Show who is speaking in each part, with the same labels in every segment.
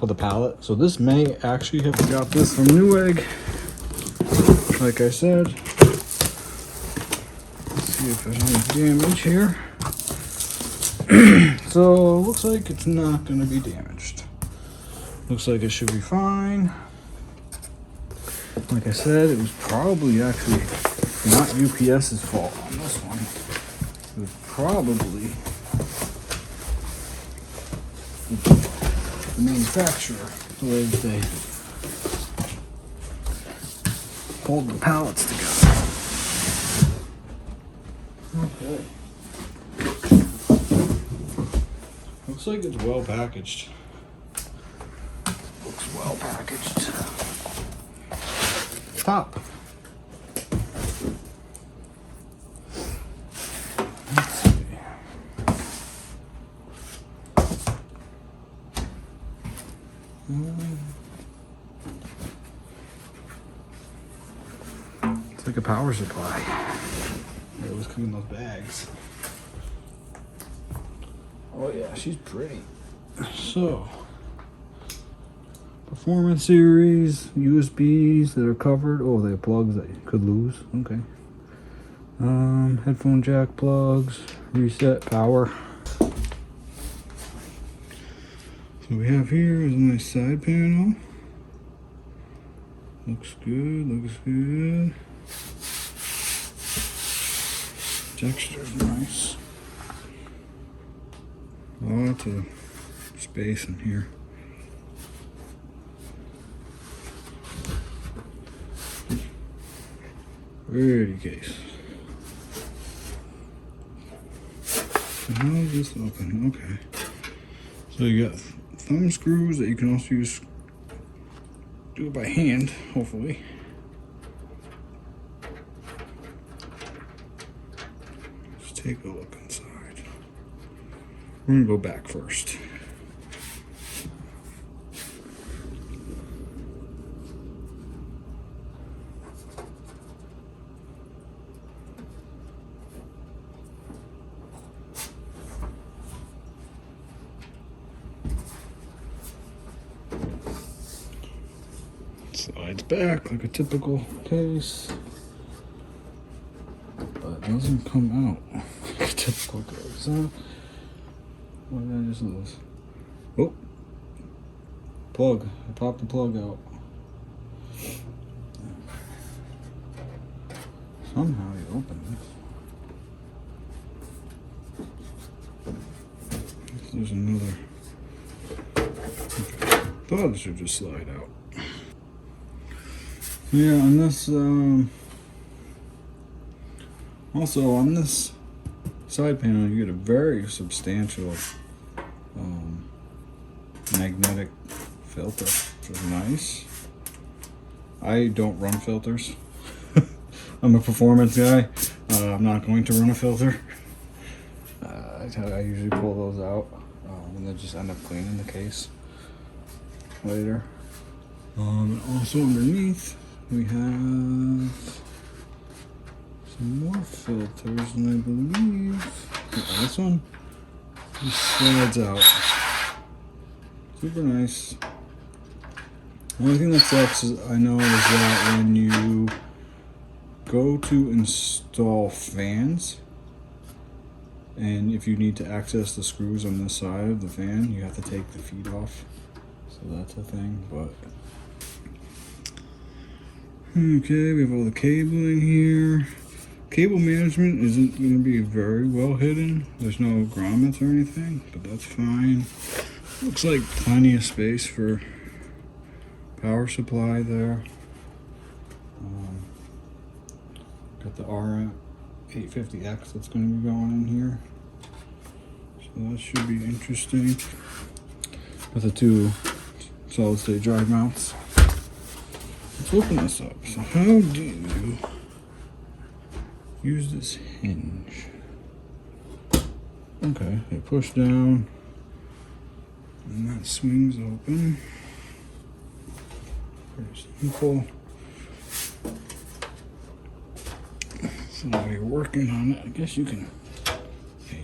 Speaker 1: of the pallet. So this may actually have got this from Newegg. Like I said, let's see if there's any damage here. So looks like it's not going to be damaged. Looks like it should be fine. Like I said, it was probably actually not UPS's fault on this one. It was probably the manufacturer, the way that they pulled the pallets together. Okay. Looks like it's well packaged. Looks well packaged. Top. Let's see. It's like a power supply. It was coming in those bags. Oh yeah, she's pretty. So, performance series, USBs that are covered. Oh, they have plugs that you could lose. Okay. Headphone jack plugs, reset power. So we have here is a nice side panel. Looks good, looks good. Texture's nice. Lots of space in here. Pretty case. So how is this open? Okay. So you got thumb screws that you can also use, do it by hand, hopefully. Let's take a look inside. We're gonna go back first. Slides back like a typical case, but it doesn't come out like a typical case, huh? What did I just lose? Oh, plug. I popped the plug out. Somehow you open this. There's another. Okay. Thought it should just slide out. Yeah, on this, also on this side panel, you get a very substantial magnetic filter, which is nice. I don't run filters. I'm a performance guy. I'm not going to run a filter. I usually pull those out and then just end up cleaning the case later. Also underneath, we have some more filters, and I believe this one just slides out. Super nice. The only thing that sucks is I know is that when you go to install fans, and if you need to access the screws on this side of the fan, you have to take the feet off. So that's a thing, but okay, we have all the cabling here. Cable management isn't going to be very well hidden. There's no grommets or anything, but that's fine. Looks like plenty of space for power supply there. Got the R850X that's going to be going in here. So that should be interesting. With the two solid state drive mounts. Let's open this up. So how do you use this hinge? Okay, they push down and that swings open. Pretty simple. So while you're working on it, I guess you can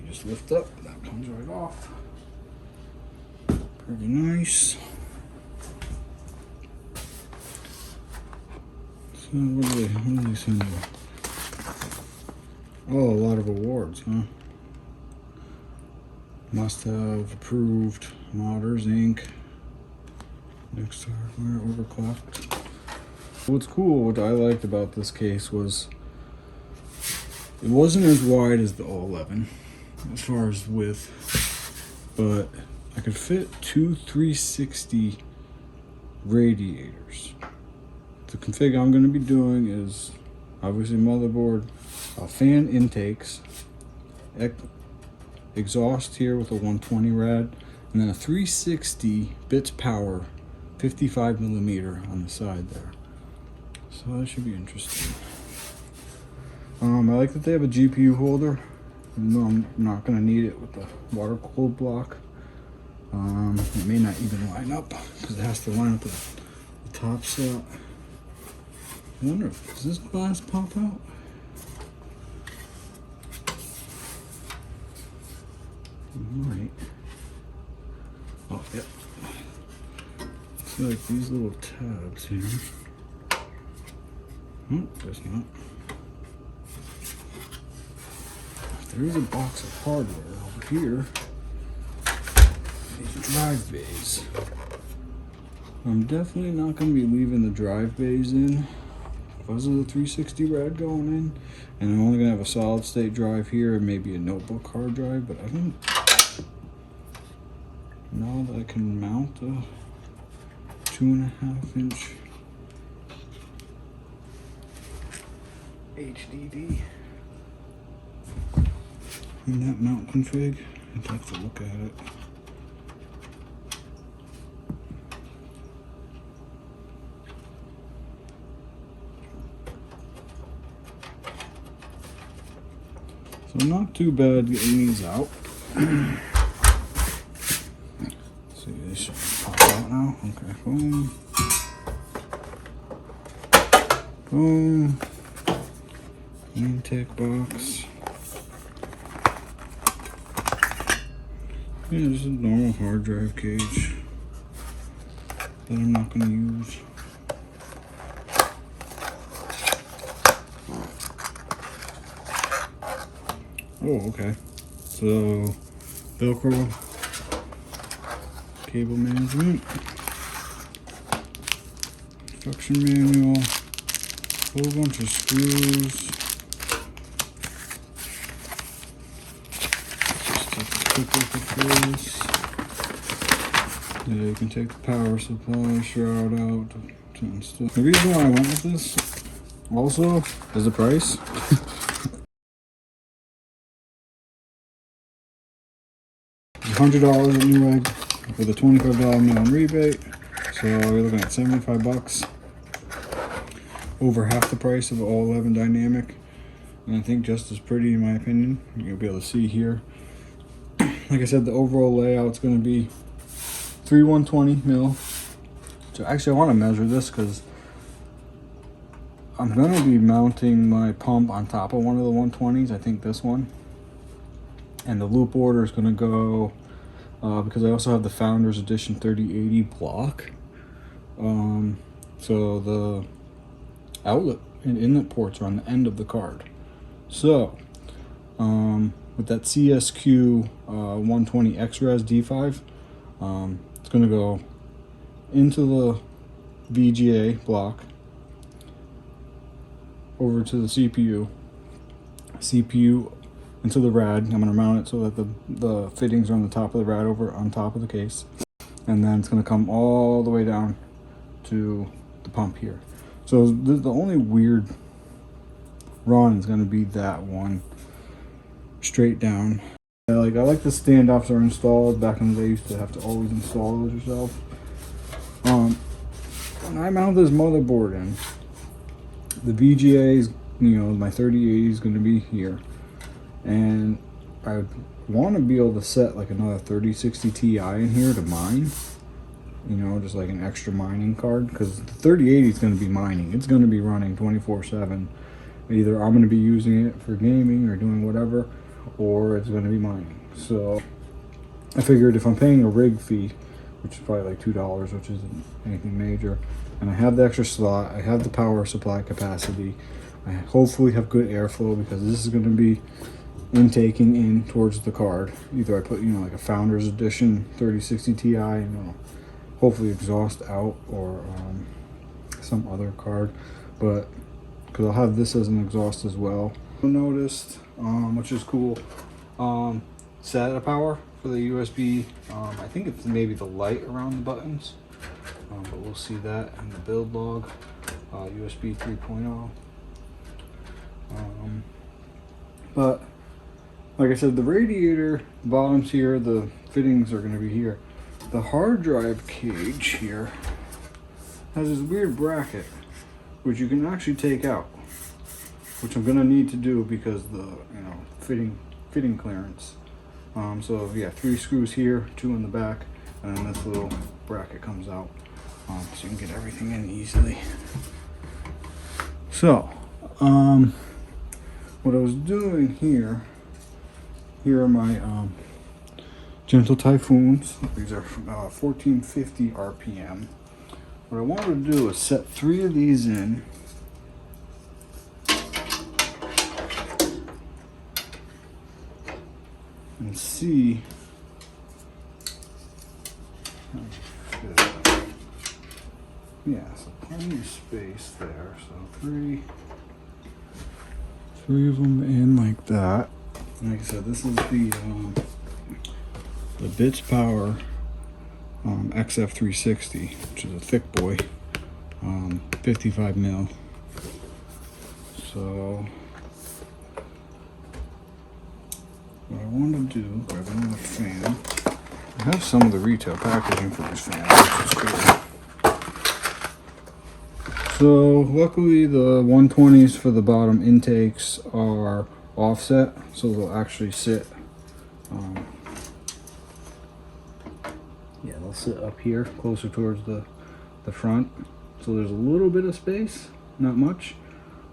Speaker 1: just lift up, that comes right off. Pretty nice. So what do they send you? Oh, a lot of awards, huh? Must have approved modders Inc. Next hardware overclocked. What's cool, what I liked about this case was it wasn't as wide as the all-11 as far as width, but I could fit two 360 radiators. The config I'm going to be doing is obviously motherboard, fan intakes, exhaust here with a 120 rad, and then a 360 bits power 55 millimeter on the side there. So that should be interesting. I like that they have a GPU holder. No, I'm not going to need it with the water cooled block. It may not even line up because it has to line up with the top slot. I wonder, does this glass pop out? It might. Oh, yep. It's like these little tabs here. Oh, there's not. There is a box of hardware over here. These drive bays. I'm definitely not going to be leaving the drive bays in because of the 360 rad going in, and I'm only going to have a solid state drive here and maybe a notebook hard drive, but I don't know that I can mount a 2.5 inch HDD in that mount config. I'd have to look at it. So not too bad getting these out. See, they should pop out now. Okay, boom. Boom. Antec box. Yeah, just a normal hard drive cage that I'm not going to use. Oh, okay. So, Velcro, cable management, instruction manual, whole bunch of screws. Just take a quick look at this. Yeah, you can take the power supply shroud out to install. The reason why I went with this also is the price. $100 at Newegg with a $25 minimum rebate, so you're looking at 75 bucks, over half the price of all 11 dynamic, and I think just as pretty in my opinion. You'll be able to see here. Like I said, the overall layout's going to be 120 mil. So actually I want to measure this because I'm going to be mounting my pump on top of one of the 120s, I think this one. And the loop order is going to go, because I also have the Founders Edition 3080 block. So the outlet and inlet ports are on the end of the card. So, with that CSQ 120 XRES D5, it's going to go into the VGA block, over to the CPU into the rad. I'm going to mount it so that the fittings are on the top of the rad over on top of the case, and then it's going to come all the way down to the pump here. So the only weird run is going to be that one straight down. I like the standoffs are installed. Back in the day, you used to have to always install those yourself. When I mount this motherboard in, the VGA is, my 3080 is going to be here. And I want to be able to set like another 3060 Ti in here to mine, just like an extra mining card, because the 3080 is going to be mining. It's going to be running 24/7. Either I'm going to be using it for gaming or doing whatever, or it's going to be mining. So I figured if I'm paying a rig fee, which is probably like $2, which isn't anything major. And I have the extra slot, I have the power supply capacity, I hopefully have good airflow because this is going to be intaking in towards the card. Either I put, you know, like a Founders Edition 3060 Ti, you know, hopefully exhaust out, or some other card, but because I'll have this as an exhaust as well. I noticed, which is cool, SATA power for the USB. I think it's maybe the light around the buttons, but we'll see that in the build log. USB 3.0. But like I said, the radiator bottoms here, the fittings are going to be here. The hard drive cage here has this weird bracket, which you can actually take out, which I'm going to need to do because the, you know, fitting clearance. So yeah, 3 screws here, 2 in the back, and then this little bracket comes out, so you can get everything in easily. So what I was doing here are my Gentle Typhoons. These are 1450 RPM. What I wanted to do is set 3 of these in, and see how it fits. Yeah, so plenty of space there. So three of them in like that. Like I said, this is the Bits Power XF360, which is a thick boy, 55 mil. So what I want to do, grab another fan. I have some of the retail packaging for this fan, which is cool. So luckily the 120s for the bottom intakes are offset, so they'll actually sit, yeah, they'll sit up here closer towards the front. So there's a little bit of space, not much,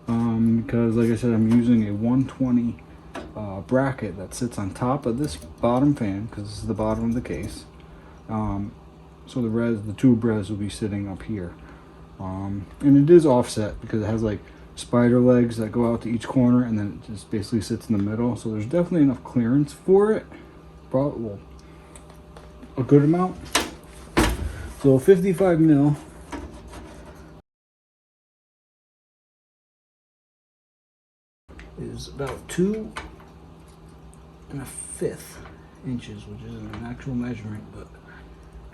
Speaker 1: because like I said, I'm using a 120 bracket that sits on top of this bottom fan, because this is the bottom of the case. So the tube res will be sitting up here, and it is offset because it has like spider legs that go out to each corner, and then it just basically sits in the middle. So there's definitely enough clearance for it, probably, well, a good amount. So 55 mil. Is about 2 1/5 inches, which isn't an actual measurement, but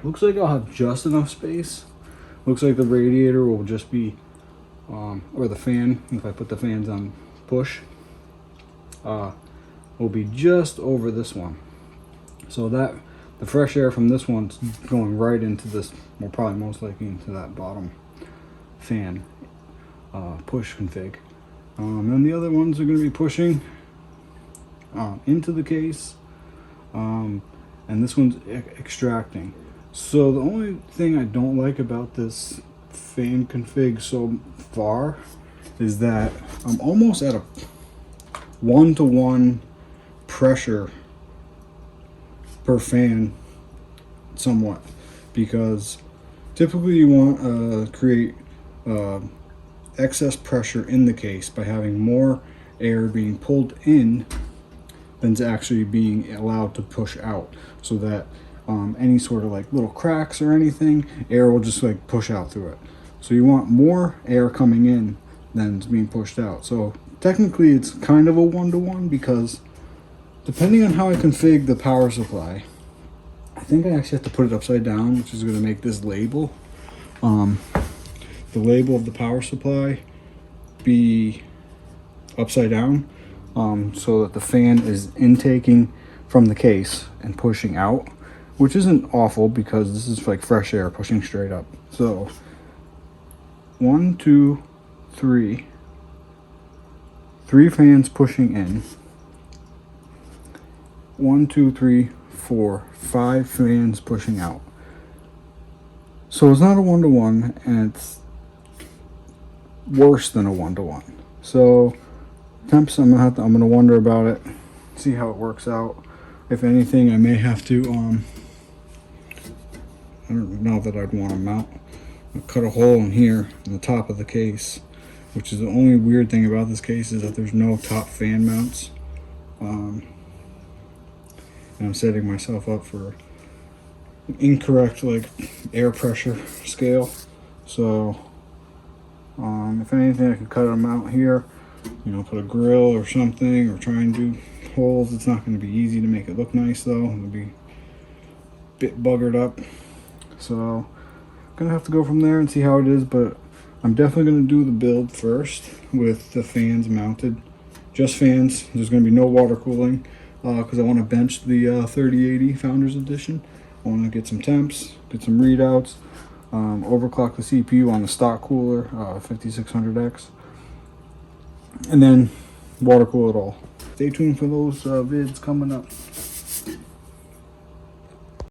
Speaker 1: looks like I'll have just enough space. Looks like the radiator will just be, or the fan, if I put the fans on push, will be just over this one. So that the fresh air from this one's going right into this, well, probably most likely into that bottom fan push config. And the other ones are going to be pushing into the case, and this one's extracting. So the only thing I don't like about this fan config so far is that I'm almost at a 1-to-1 pressure per fan somewhat, because typically you want to create excess pressure in the case by having more air being pulled in than actually being allowed to push out, so that any sort of like little cracks or anything, air will just like push out through it. So you want more air coming in than being pushed out. So technically it's kind of a 1-to-1, because depending on how I config the power supply, I think I actually have to put it upside down, which is going to make this label, the label of the power supply, be upside down, so that the fan is intaking from the case and pushing out, which isn't awful because this is like fresh air pushing straight up. So 1, 2, 3 fans pushing in, 1, 2, 3, 4, 5 fans pushing out. So it's not a 1-to-1, and it's worse than a 1-to-1. So temps, I'm gonna wonder about it, see how it works out. If anything, I may have to I don't know that I'd want to mount. I'll cut a hole in here in the top of the case, which is the only weird thing about this case is that there's no top fan mounts. And I'm setting myself up for incorrect like air pressure scale. So if anything, I can cut them out here, you know, put a grill or something, or try and do holes. It's not going to be easy to make it look nice though. It'll be a bit buggered up. So I'm gonna have to go from there and see how it is, but I'm definitely going to do the build first with the fans mounted. Just fans. There's going to be no water cooling because I want to bench the 3080 Founders Edition. I want to get some temps, get some readouts, overclock the CPU on the stock cooler, 5600X, and then water cool it all. Stay tuned for those vids coming up.